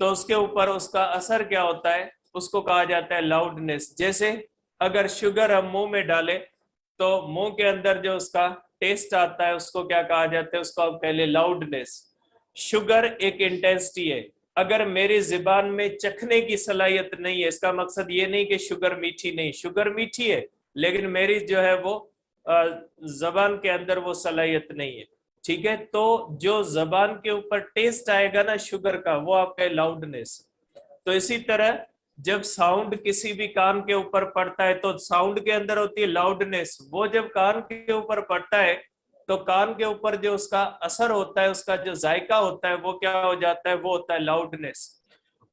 तो उसके ऊपर उसका असर क्या होता है, उसको कहा जाता है लाउडनेस। जैसे अगर शुगर हम मुंह में डालें तो मुंह के अंदर जो उसका टेस्ट आता है उसको क्या कहा जाता है, उसको पहले लाउडनेस। शुगर एक इंटेंसिटी है। अगर मेरी जिबान में चखने की सलाहियत नहीं है, इसका मकसद ये नहीं कि शुगर मीठी नहीं, शुगर मीठी है, लेकिन मेरी जो है वो जबान के अंदर वो सलाहियत नहीं है। ठीक है, तो जो जबान के ऊपर टेस्ट आएगा ना शुगर का, वो आपका लाउडनेस। तो इसी तरह जब साउंड किसी भी कान के ऊपर पड़ता है तो साउंड के अंदर होती है लाउडनेस, वो जब कान के ऊपर पड़ता है तो कान के ऊपर जो उसका असर होता है, उसका जो जायका होता है वो क्या हो जाता है, वो होता है लाउडनेस।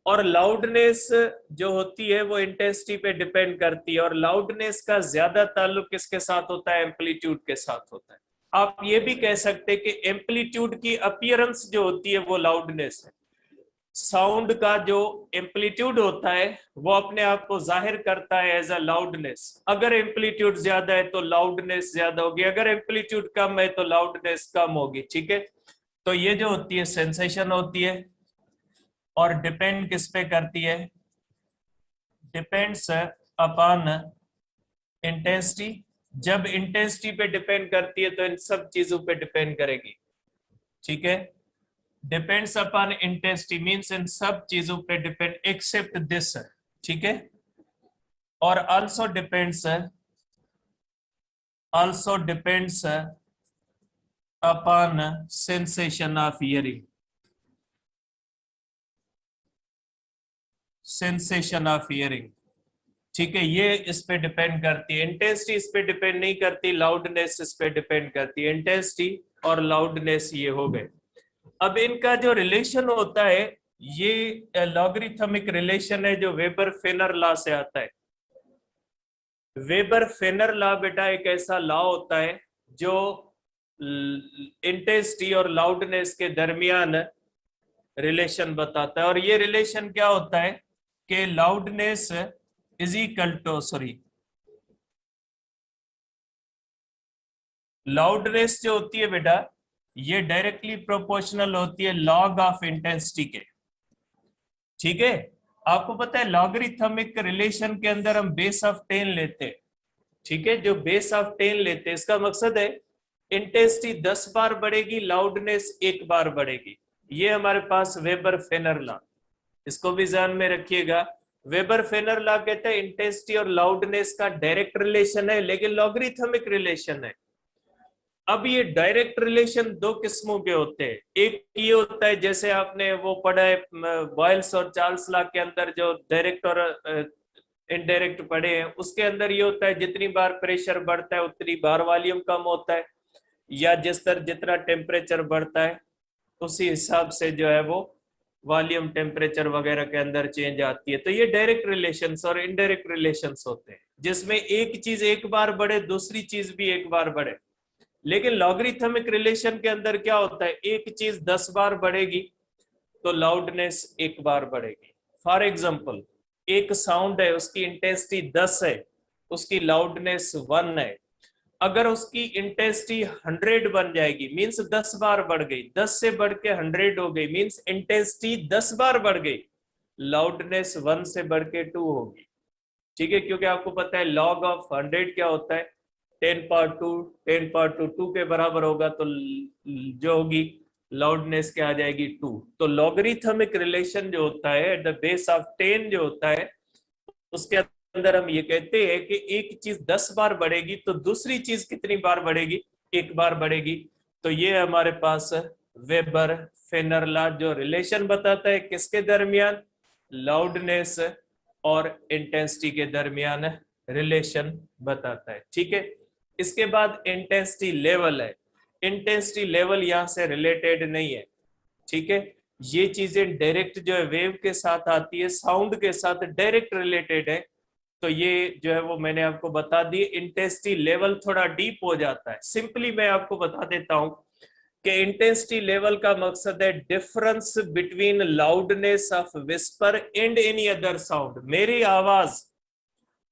और लाउडनेस जो होती है वो इंटेंसिटी पे डिपेंड करती है, और लाउडनेस का ज्यादा ताल्लुक किसके साथ होता है, एम्पलीट्यूड के साथ होता है। आप ये भी कह सकते हैं कि एम्पलीट्यूड की अपीयरेंस जो होती है वो लाउडनेस है। साउंड का जो एम्पलीट्यूड होता है वो अपने आप को जाहिर करता है एज अ लाउडनेस। अगर एम्पलीट्यूड ज्यादा है तो लाउडनेस ज्यादा होगी, अगर एम्पलीट्यूड कम है तो लाउडनेस कम होगी। ठीक है, तो ये जो होती है सेंसेशन होती है, और डिपेंड किस पे करती है, डिपेंड्स अपॉन इंटेंसिटी। जब इंटेंसिटी पे डिपेंड करती है तो इन सब चीजों पे डिपेंड करेगी। ठीक है, डिपेंड्स अपॉन इंटेंसिटी मींस इन सब चीजों पे डिपेंड एक्सेप्ट दिस। ठीक है, और also depends upon sensation of hearing, sensation of hearing. ठीक है, ये इस पे डिपेंड करती है, इंटेंसिटी इस पे डिपेंड नहीं करती, लाउडनेस इस पे डिपेंड करती है। इंटेंसिटी और लाउडनेस ये हो गए। अब इनका जो रिलेशन होता है ये लॉगरिथमिक रिलेशन है जो वेबर फेनर लॉ से आता है। वेबर फेनर लॉ बेटा एक ऐसा लॉ होता है जो इंटेंसिटी और लाउडनेस के दरमियान रिलेशन बताता है। और ये रिलेशन क्या होता है कि loudness is equal to loudness जो होती है बेटा ये डायरेक्टली प्रोपोर्शनल होती है लॉग ऑफ इंटेंसिटी के। ठीक है, आपको पता है लॉगरिथमिक रिलेशन के अंदर हम बेस ऑफ 10 लेते हैं, ठीक है। जो बेस ऑफ 10 लेते हैं इसका मकसद है इंटेंसिटी 10 बार बढ़ेगी, लाउडनेस 1 बार बढ़ेगी। ये हमारे पास वेबर फेनर लॉ, इसको भी ध्यान में रखिएगा। वेबर फेनर लॉ कहते हैं इंटेंसिटी और लाउडनेस का डायरेक्ट रिलेशन है, लेकिन लॉगरिथमिक रिलेशन है। अब ये डायरेक्ट रिलेशन दो किस्मों के होते हैं। एक ये होता है जैसे आपने वो पढ़ा है बॉयल्स और चार्ल्स लॉ के अंदर, जो डायरेक्ट और इनडायरेक्ट पढ़े हैं, उसके अंदर ये होता है जितनी बार प्रेशर बढ़ता है उतनी बार वॉल्यूम कम होता है, या जितना टेम्परेचर बढ़ता है उसी हिसाब से जो है वो वॉल्यूम टेम्परेचर वगैरह के अंदर चेंज आती है। तो ये डायरेक्ट रिलेशंस और इनडायरेक्ट रिलेशंस होते हैं जिसमें एक चीज 1 बार बढ़े, दूसरी चीज भी 1 बार बढ़े। लेकिन लॉगरिथमिक रिलेशन के अंदर क्या होता है, एक चीज 10 बार बढ़ेगी तो लाउडनेस 1 बार बढ़ेगी। फॉर एग्जाम्पल, एक साउंड है, उसकी इंटेंसिटी 10 है, उसकी लाउडनेस 1 है। अगर उसकी इंटेंसिटी 100 बन जाएगी मींस 10 बार बढ़ गई, 10 से बढ़ के 100 हो गई मींस इंटेंसिटी 10 बार बढ़ गई, लाउडनेस 1 से बढ़ के 2 होगी, ठीक है। क्योंकि आपको पता है लॉग ऑफ 100 क्या होता है, 10 पावर 2, 10 पावर 2 के बराबर होगा, तो जो होगी लाउडनेस क्या आ जाएगी 2। तो लॉगरिथमिक रिलेशन जो होता है एट द बेस ऑफ 10 जो होता है, उसके अंदर हम ये कहते हैं कि एक चीज 10 बार बढ़ेगी तो दूसरी चीज कितनी बार बढ़ेगी, 1 बार बढ़ेगी। तो ये हमारे पास वेबर फेनर लॉ जो रिलेशन बताता है किसके दरमियान, लाउडनेस और इंटेंसिटी के दरमियान रिलेशन बताता है, ठीक है। इसके बाद इंटेंसिटी लेवल है। इंटेंसिटी लेवल यहां से रिलेटेड नहीं है, ठीक है। ये चीजें डायरेक्ट जो है वेव के साथ आती है, साउंड के साथ डायरेक्ट रिलेटेड है। तो ये जो है वो मैंने आपको बता दी। इंटेंसिटी लेवल थोड़ा डीप हो जाता है। सिंपली मैं आपको बता देता हूं कि इंटेंसिटी लेवल का मकसद है difference between loudness of whisper and any other sound. मेरी आवाज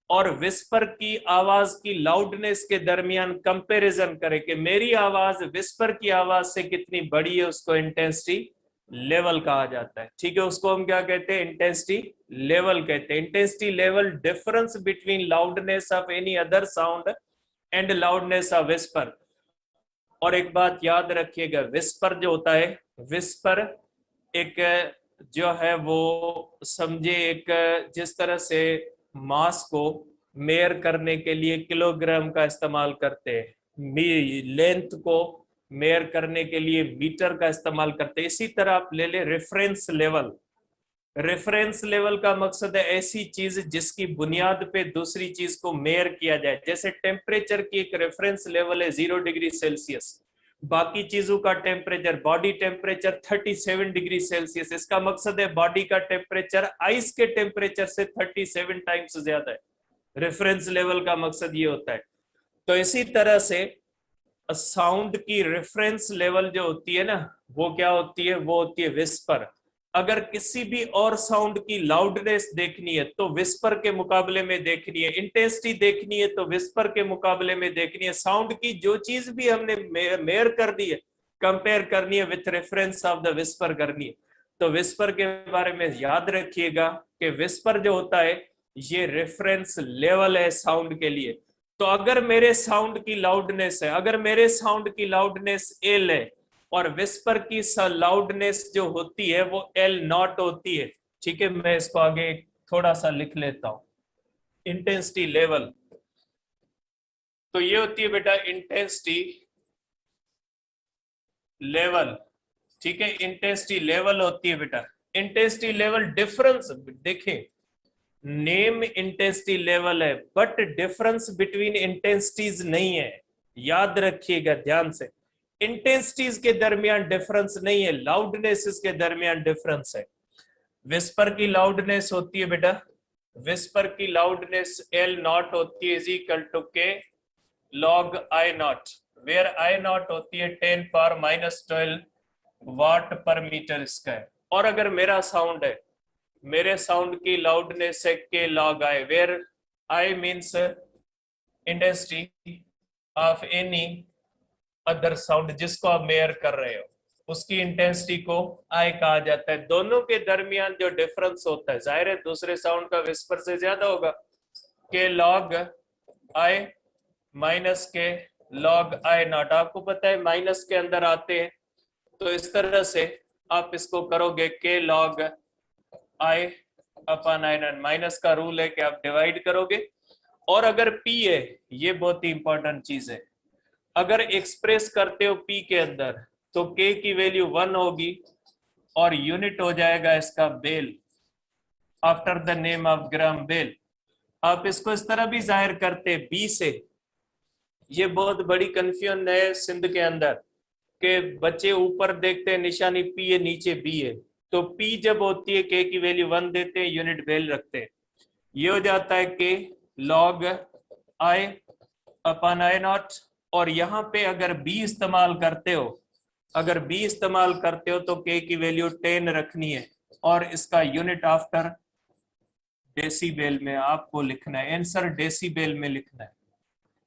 और विस्पर की आवाज की लाउडनेस के दरमियान कंपैरिजन करें कि मेरी आवाज विस्पर की आवाज से कितनी बड़ी है, उसको इंटेंसिटी लेवल कहा जाता है, ठीक है। उसको हम क्या कहते हैं, इंटेंसिटी लेवल कहते हैं। Intensity level difference between loudness of any other sound and loudness of whisper. और एक बात याद रखिएगा, विस्पर जो होता है, विस्पर एक जो है वो समझे एक जिस तरह से मास को मेयर करने के लिए किलोग्राम का इस्तेमाल करते हैं, लेंथ को मेयर करने के लिए मीटर का इस्तेमाल करते हैं, इसी तरह आप ले ले रेफरेंस लेवल। रेफरेंस लेवल का मकसद है ऐसी चीज जिसकी बुनियाद पे दूसरी चीज को मेयर किया जाए। जैसे टेम्परेचर की एक रेफरेंस लेवल है 0 डिग्री सेल्सियस, बाकी चीजों का temperature, body temperature 37 degree Celsius. इसका मकसद है बॉडी का टेम्परेचर आइस के टेम्परेचर से 37 टाइम्स ज्यादा है। रेफरेंस लेवल का मकसद ये होता है। तो इसी तरह से साउंड की रेफरेंस लेवल जो होती है ना, वो क्या होती है, वो होती है विस्पर। अगर किसी भी और साउंड की लाउडनेस देखनी है तो विस्पर के मुकाबले में देखनी है, इंटेंसिटी देखनी है तो विस्पर के मुकाबले में देखनी है। साउंड की जो चीज भी हमने मेयर कर दी है, कंपेयर करनी है with reference of the whisper करनी है। तो विस्पर के बारे में याद रखिएगा कि विस्पर जो होता है ये रेफरेंस लेवल है साउंड के लिए। तो अगर मेरे साउंड की लाउडनेस है, अगर मेरे साउंड की लाउडनेस एल है और विस्पर की लाउडनेस जो होती है वो एल नॉट होती है, ठीक है। मैं इसको आगे थोड़ा सा लिख लेता हूं। इंटेंसिटी लेवल, तो ये होती है बेटा इंटेंसिटी लेवल, ठीक है। इंटेंसिटी लेवल होती है बेटा। इंटेंसिटी लेवल डिफरेंस, देखें नेम इंटेंसिटी लेवल है बट डिफरेंस बिटवीन इंटेंसिटीज नहीं है, याद रखिएगा ध्यान से। इंटेंसिटीज के दरमियान डिफरेंस नहीं है, लाउडनेस के दरमियान डिफरेंस है। विस्पर की लाउडनेस होती है बेटा, विस्पर की लाउडनेस एल नॉट होती है is equal to K log I naught, where I naught होती है 10 पावर -12 वाट पर मीटर स्क्वायर। और अगर मेरा साउंड है, मेरे साउंड की लाउडनेस है K log I, where I means intensity of any other sound जिसको आप मेयर कर रहे हो, उसकी इंटेंसिटी को आई कहा जाता है। दोनों के दरमियान जो डिफरेंस होता है, जाहिर है दूसरे साउंड का विस्पर से ज्यादा होगा, के लॉग आई माइनस के लॉग आई नॉट। आपको पता है माइनस के अंदर आते हैं, तो इस तरह से आप इसको करोगे के log I upon I not. Minus का रूल है कि आप डिवाइड करोगे, और अगर पी है, ये बहुत ही इंपॉर्टेंट चीज है, अगर एक्सप्रेस करते हो पी के अंदर तो के की वैल्यू 1 होगी और यूनिट हो जाएगा इसका bel, after the name of Graham Bell. आप इसको इस तरह भी जाहिर करते बी से। ये बहुत बड़ी कंफ्यूजन है सिंध के अंदर कि बच्चे ऊपर देखते हैं निशानी पी है, नीचे बी है, तो पी जब होती है के की वैल्यू 1 देते हैं, यूनिट बेल रखते हैं। ये हो जाता है K log I upon I not. और यहाँ पे अगर बी इस्तेमाल करते हो, अगर बी इस्तेमाल करते हो तो के की वैल्यू 10 रखनी है, और इसका यूनिट आफ्टर डेसीबेल में आपको लिखना है। आंसर डेसीबेल में लिखना है,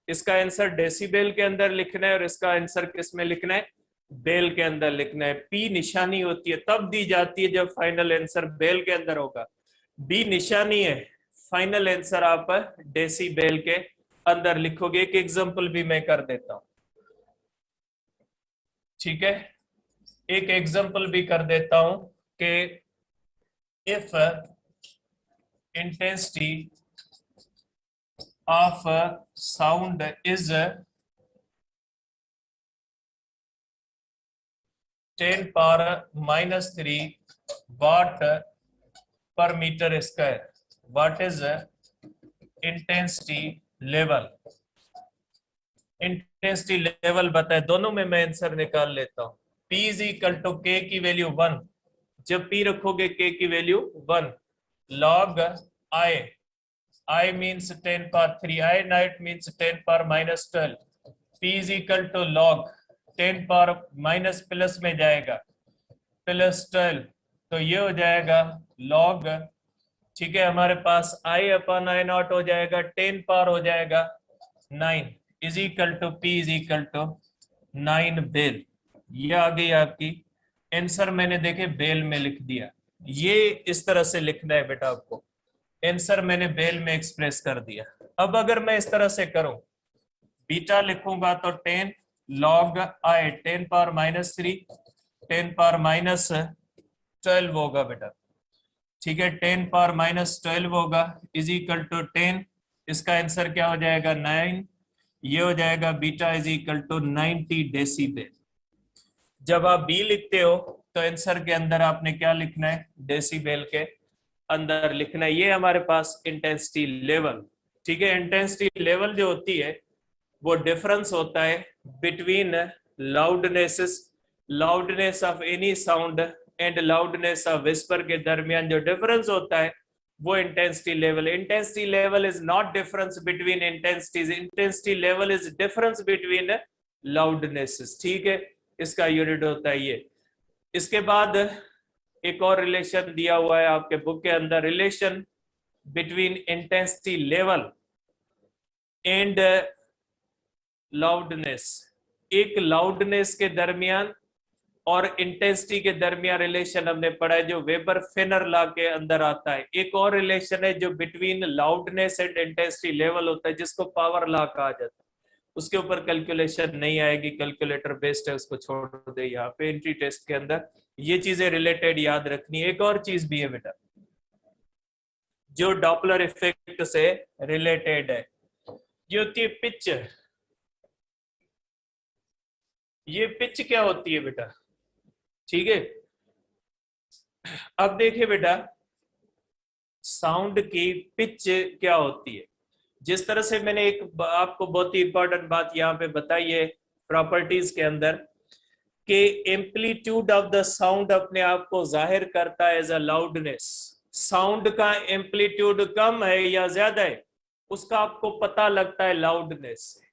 इसका आंसर डेसीबेल के अंदर लिखना है, और इसका आंसर किस में लिखना है, बेल के अंदर लिखना है। पी निशानी होती है तब दी जाती है जब फाइनल आंसर बेल के अंदर होगा, बी निशानी है, फाइनल आंसर आप डेसीबेल के अंदर लिखोगे। एक एग्जांपल भी मैं कर देता हूं, ठीक है, एक एग्जांपल भी कर देता हूं कि if intensity of sound is 10⁻³ watt per meter square, what is intensity level? Intensity level बताए, दोनों में मैं आंसर निकाल लेता हूं। P इज इक्वल टू के की वैल्यू 1, जब P रखोगे के की value 1, log I, I means 10⁻³ I naught means 10⁻⁻12, P is equal to log 10⁻- plus में जाएगा +12, तो ये हो जाएगा लॉग, ठीक है, हमारे पास I अपन I नॉट हो जाएगा 10 पावर हो जाएगा 9 is equal to P is equal to 9 bel. ये आ गई आपकी आंसर, मैंने देखे बेल में लिख दिया। ये इस तरह से लिखना है बेटा आपको, आंसर मैंने बेल में एक्सप्रेस कर दिया। अब अगर मैं इस तरह से करूं, बीटा लिखूंगा तो 10 लॉग आई 10⁻³ 10⁻12 होगा बेटा, ठीक है, 10⁻12 होगा इज इक्वल टू 10, इसका आंसर क्या हो जाएगा 9, ये हो जाएगा beta is equal to 90 decibel. जब आप बी लिखते हो तो आंसर के अंदर आपने क्या लिखना है, डेसीबेल के अंदर लिखना है। ये हमारे पास इंटेंसिटी लेवल, ठीक है। इंटेंसिटी लेवल जो होती है वो डिफरेंस होता है between loudness of any sound and loudness of whisper के दरमियान जो डिफरेंस होता है वो intensity level. Intensity level is not difference between intensities, intensity level is difference between loudnesses, ठीक है, इसका यूनिट होता है ये। इसके बाद एक और रिलेशन दिया हुआ है आपके बुक के अंदर, relation between intensity level and loudness. एक लाउडनेस के दरमियान और इंटेंसिटी के दरमियान रिलेशन हमने पढ़ा है जो वेबर फेनर लॉ के अंदर आता है। एक और रिलेशन है जो between loudness and intensity level होता है जिसको पावर लॉ कहा जाता है। उसके ऊपर कैलकुलेशन नहीं आएगी, कैलकुलेटर बेस्ड है, उसको छोड़ दे। यहाँ पे एंट्री टेस्ट के अंदर ये चीजें रिलेटेड याद रखनी है। एक और चीज भी है बेटा जो डॉपलर इफेक्ट से रिलेटेड है, ये होती है पिच। ये पिच क्या होती है बेटा, ठीक है। अब देखिए बेटा साउंड की पिच क्या होती है। जिस तरह से मैंने एक आपको बहुत ही इंपॉर्टेंट बात यहाँ पे बताई है प्रॉपर्टीज के अंदर कि एम्पलीट्यूड ऑफ द साउंड अपने आप को जाहिर करता है एज अ लाउडनेस। साउंड का एम्पलीट्यूड कम है या ज्यादा है उसका आपको पता लगता है लाउडनेस से।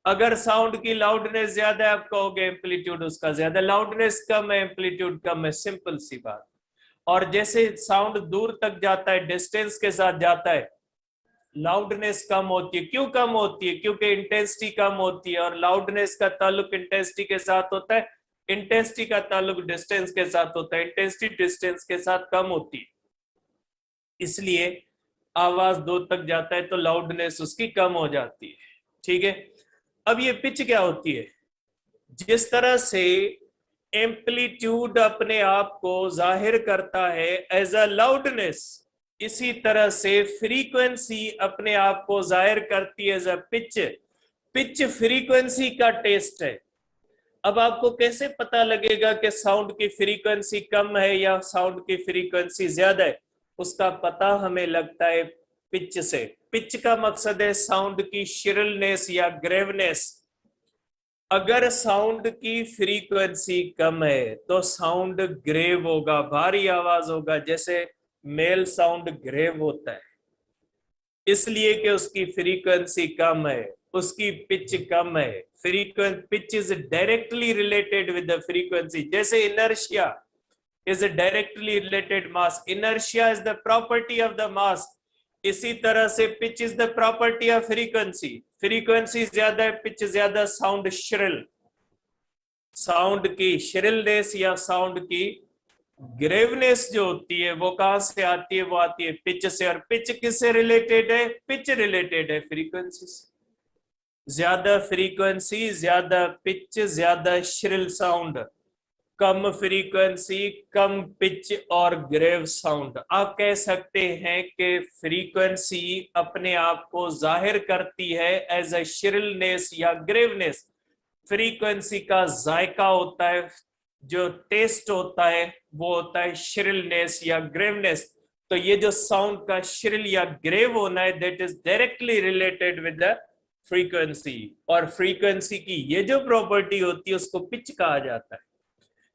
अगर साउंड की लाउडनेस ज्यादा है आप कहोगे एम्पलीट्यूड उसका ज्यादा, लाउडनेस कम है एम्पलीट्यूड कम है, सिंपल सी बात। और जैसे साउंड दूर तक जाता है, डिस्टेंस के साथ जाता है, लाउडनेस कम होती है। क्यों कम होती है? क्योंकि इंटेंसिटी कम होती है और लाउडनेस का ताल्लुक इंटेंसिटी के साथ होता है। इंटेंसिटी का ताल्लुक डिस्टेंस के साथ होता है, इंटेंसिटी डिस्टेंस के साथ कम होती है, इसलिए आवाज दो तक जाता है तो लाउडनेस उसकी कम हो जाती है। ठीक है, अब ये पिच क्या होती है? जिस तरह से एम्पलीट्यूड अपने आप को जाहिर करता है एज अ लाउडनेस, इसी तरह से फ्रीक्वेंसी अपने आप को जाहिर करती है as a pitch. Pitch frequency का टेस्ट है। अब आपको कैसे पता लगेगा कि साउंड की फ्रीक्वेंसी कम है या साउंड की फ्रीक्वेंसी ज्यादा है? उसका पता हमें लगता है पिच से। पिच का मकसद है साउंड की शिरलनेस या ग्रेवनेस। अगर साउंड की फ्रीक्वेंसी कम है तो साउंड ग्रेव होगा, भारी आवाज होगा, जैसे मेल साउंड ग्रेव होता है, इसलिए कि उसकी फ्रीक्वेंसी कम है, उसकी पिच कम है। Frequent pitch is directly related with the frequency. जैसे inertia is directly related mass, inertia is the property of the mass, इसी तरह से pitch is the property of frequency. Frequency ज्यादा है, पिच ज्यादा, साउंड श्रिल। साउंड की shrillness या sound की ग्रेवनेस जो होती है वो कहां से आती है? वो आती है पिच से। और पिच किससे रिलेटेड है? पिच रिलेटेड है फ्रीक्वेंसी से। ज्यादा फ्रीक्वेंसी ज्यादा पिच, ज्यादा श्रिल साउंड, कम फ्रीक्वेंसी कम पिच और ग्रेव साउंड। आप कह सकते हैं कि फ्रीक्वेंसी अपने आप को जाहिर करती है एज अ श्रिलनेस या ग्रेवनेस। फ्रीक्वेंसी का जायका होता है, जो टेस्ट होता है वो होता है श्रिलनेस या ग्रेवनेस। तो ये जो साउंड का श्रिल या ग्रेव होना है, that is directly related with the frequency. और फ्रीक्वेंसी की ये जो प्रॉपर्टी होती है उसको पिच कहा जाता है।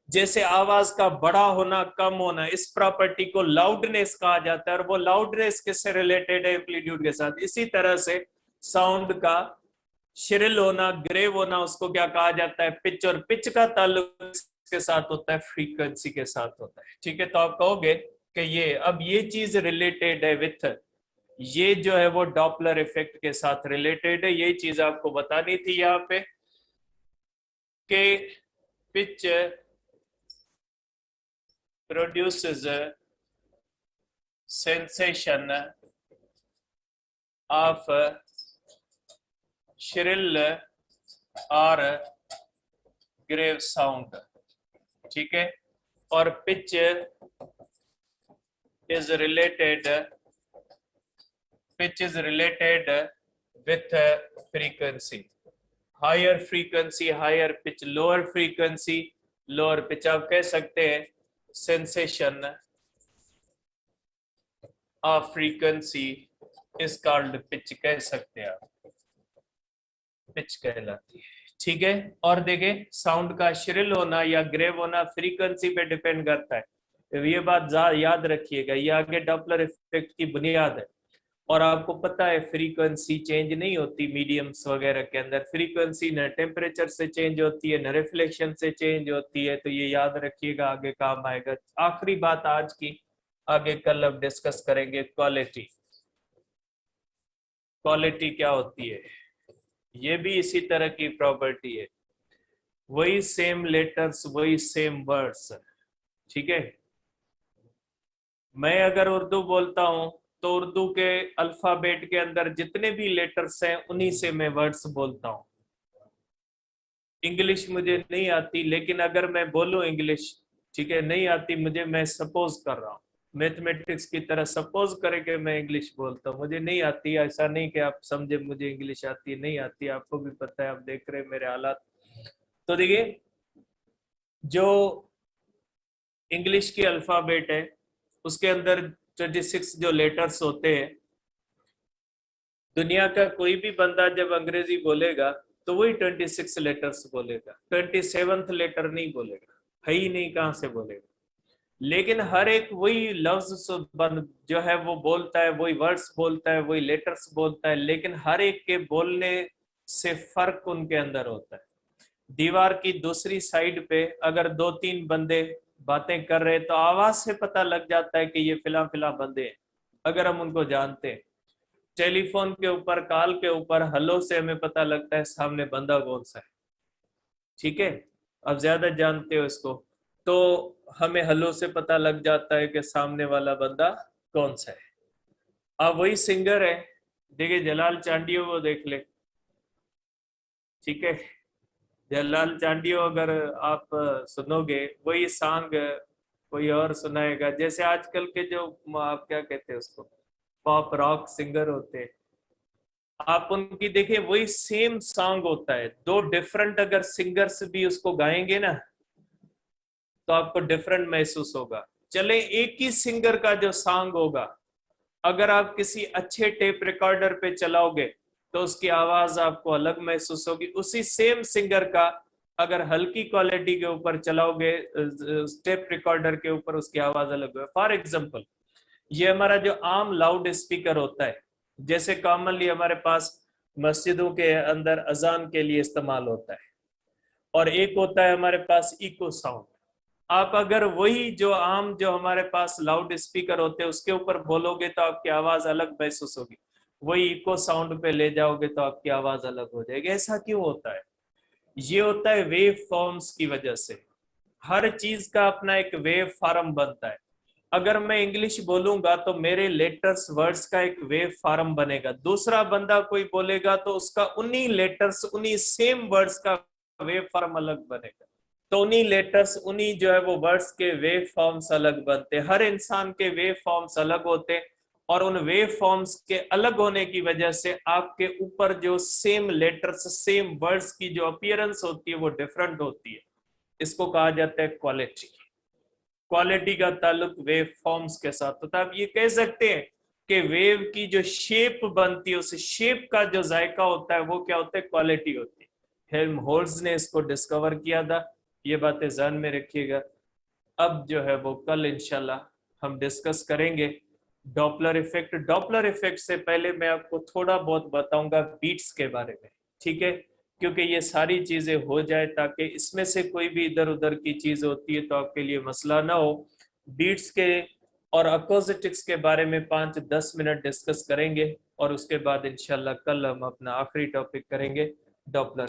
जैसे आवाज का बड़ा होना कम होना, इस प्रॉपर्टी को लाउडनेस कहा जाता है, और वो लाउडनेस किससे रिलेटेड है? एम्पलीट्यूड के साथ। इसी तरह से साउंड का श्रिल होना, ग्रेव होना, उसको क्या कहा जाता है? पिच। और पिच का ताल्लुक के साथ होता है, फ्रीक्वेंसी के साथ होता है। ठीक है, तो आप कहोगे कि ये अब ये चीज रिलेटेड है विथ, ये जो है वो डॉपलर इफेक्ट के साथ रिलेटेड है। ये चीज आपको बतानी थी यहाँ पे कि pitch produces a sensation of shrill or grave sound। ठीक है, और pitch is related with frequency। higher frequency higher pitch, lower frequency lower pitch। आप कह सकते हैं sensation of frequency is called pitch, कह सकते हैं आप, पिच कहलाती है। ठीक है, और देखें साउंड का श्रिल होना या ग्रेव होना फ्रीक्वेंसी पे डिपेंड करता है। ये बात याद रखिएगा, ये आगे डॉपलर इफेक्ट की बुनियाद है। और आपको पता है फ्रीक्वेंसी चेंज नहीं होती मीडियम्स वगैरह के अंदर। फ्रीक्वेंसी न टेम्परेचर से चेंज होती है न रिफ्लेक्शन से चेंज होती है। तो ये याद रखिएगा, आगे काम आएगा। आखिरी बात आज की, आगे कल अब डिस्कस करेंगे क्वालिटी। क्वालिटी क्या होती है? ये भी इसी तरह की प्रॉपर्टी है, वही सेम लेटर्स वही सेम वर्ड्स। ठीक है, मैं अगर उर्दू बोलता हूं तो उर्दू के अल्फाबेट के अंदर जितने भी लेटर्स हैं उन्हीं से मैं वर्ड्स बोलता हूं। इंग्लिश मुझे नहीं आती, लेकिन अगर मैं बोलूं इंग्लिश, ठीक है, नहीं आती मुझे, मैं सपोज कर रहा हूं, मैथमेटिक्स की तरह सपोज करें कि मैं इंग्लिश बोलता हूँ, मुझे नहीं आती। ऐसा नहीं कि आप समझे मुझे इंग्लिश आती है, नहीं आती, आपको भी पता है, आप देख रहे हैं मेरे हालात। तो देखिए, जो इंग्लिश की अल्फाबेट है उसके अंदर 26 जो लेटर्स होते हैं, दुनिया का कोई भी बंदा जब अंग्रेजी बोलेगा तो वही 26 लेटर्स बोलेगा, 27th लेटर नहीं बोलेगा, है ही नहीं, कहां से बोलेगा। लेकिन हर एक वही लफ्ज जो है वो बोलता है, वही वर्ड्स बोलता है, वही लेटर्स बोलता है, लेकिन हर एक के बोलने से फर्क उनके अंदर होता है। दीवार की दूसरी साइड पे अगर दो तीन बंदे बातें कर रहे तो आवाज से पता लग जाता है कि ये फिला फिला बंदे हैं, अगर हम उनको जानते हैं। टेलीफोन के ऊपर, कॉल के ऊपर हेलो से हमें पता लगता है सामने बंदा कौन सा है। ठीक है, आप ज्यादा जानते हो इसको, तो हमें हलो से पता लग जाता है कि सामने वाला बंदा कौन सा है। अब वही सिंगर है, देखिए जलाल चांडियो को देख ले, ठीक है, जलाल चांडियो अगर आप सुनोगे वही सॉन्ग कोई और सुनाएगा। जैसे आजकल के जो आप क्या कहते हैं उसको, पॉप रॉक सिंगर होते हैं, आप उनकी देखिए वही सेम सॉन्ग होता है, दो डिफरेंट अगर सिंगर्स भी उसको गाएंगे ना तो आपको डिफरेंट महसूस होगा। चले एक ही सिंगर का जो सॉन्ग होगा, अगर आप किसी अच्छे टेप रिकॉर्डर पे चलाओगे तो उसकी आवाज आपको अलग महसूस होगी। उसी सेम सिंगर का अगर हल्की क्वालिटी के ऊपर चलाओगे टेप रिकॉर्डर के ऊपर, उसकी आवाज अलग होगी। फॉर एग्जाम्पल, ये हमारा जो आम लाउड स्पीकर होता है, जैसे कॉमनली हमारे पास मस्जिदों के अंदर अजान के लिए इस्तेमाल होता है, और एक होता है हमारे पास इको साउंड। आप अगर वही जो आम जो हमारे पास लाउड स्पीकर होते हैं उसके ऊपर बोलोगे तो आपकी आवाज अलग महसूस होगी, वही इको साउंड पे ले जाओगे तो आपकी आवाज अलग हो जाएगी। ऐसा क्यों होता है? ये होता है वेव फॉर्म्स की वजह से। हर चीज का अपना एक वेव फॉर्म बनता है। अगर मैं इंग्लिश बोलूंगा तो मेरे लेटर्स वर्ड्स का एक वेव फॉर्म बनेगा, दूसरा बंदा कोई बोलेगा तो उसका उन्हीं लेटर्स उन्हीं सेम वर्ड्स का वेव फॉर्म अलग बनेगा। तो उन्हीं लेटर्स उन्हीं जो है वो वर्ड्स के वेव फॉर्म्स अलग बनते हैं। हर इंसान के वेव फॉर्म्स अलग होते हैं, और उन वेव फॉर्म्स के अलग होने की वजह से आपके ऊपर जो सेम लेटर्स सेम वर्ड्स की जो अपीयरेंस होती है वो डिफरेंट होती है। इसको कहा जाता है क्वालिटी। क्वालिटी का ताल्लुक वेव फॉर्म्स के साथ होता है। आप ये कह सकते हैं कि वेव की जो शेप बनती है उस शेप का जो जायका होता है वो क्या होता है, क्वालिटी होती है। हेल्महोल्ट्ज ने इसको डिस्कवर किया था, ये बातें ध्यान में रखिएगा। अब जो है वो कल इंशाल्लाह हम डिस्कस करेंगे डॉपलर इफेक्ट। डॉपलर इफेक्ट से पहले मैं आपको थोड़ा बहुत बताऊंगा बीट्स के बारे में, ठीक है, क्योंकि ये सारी चीजें हो जाए ताकि इसमें से कोई भी इधर उधर की चीज होती है तो आपके लिए मसला ना हो। बीट्स के और अकोजिटिक्स के बारे में 5-10 मिनट डिस्कस करेंगे, और उसके बाद इंशाल्लाह कल हम अपना आखिरी टॉपिक करेंगे डॉपलर।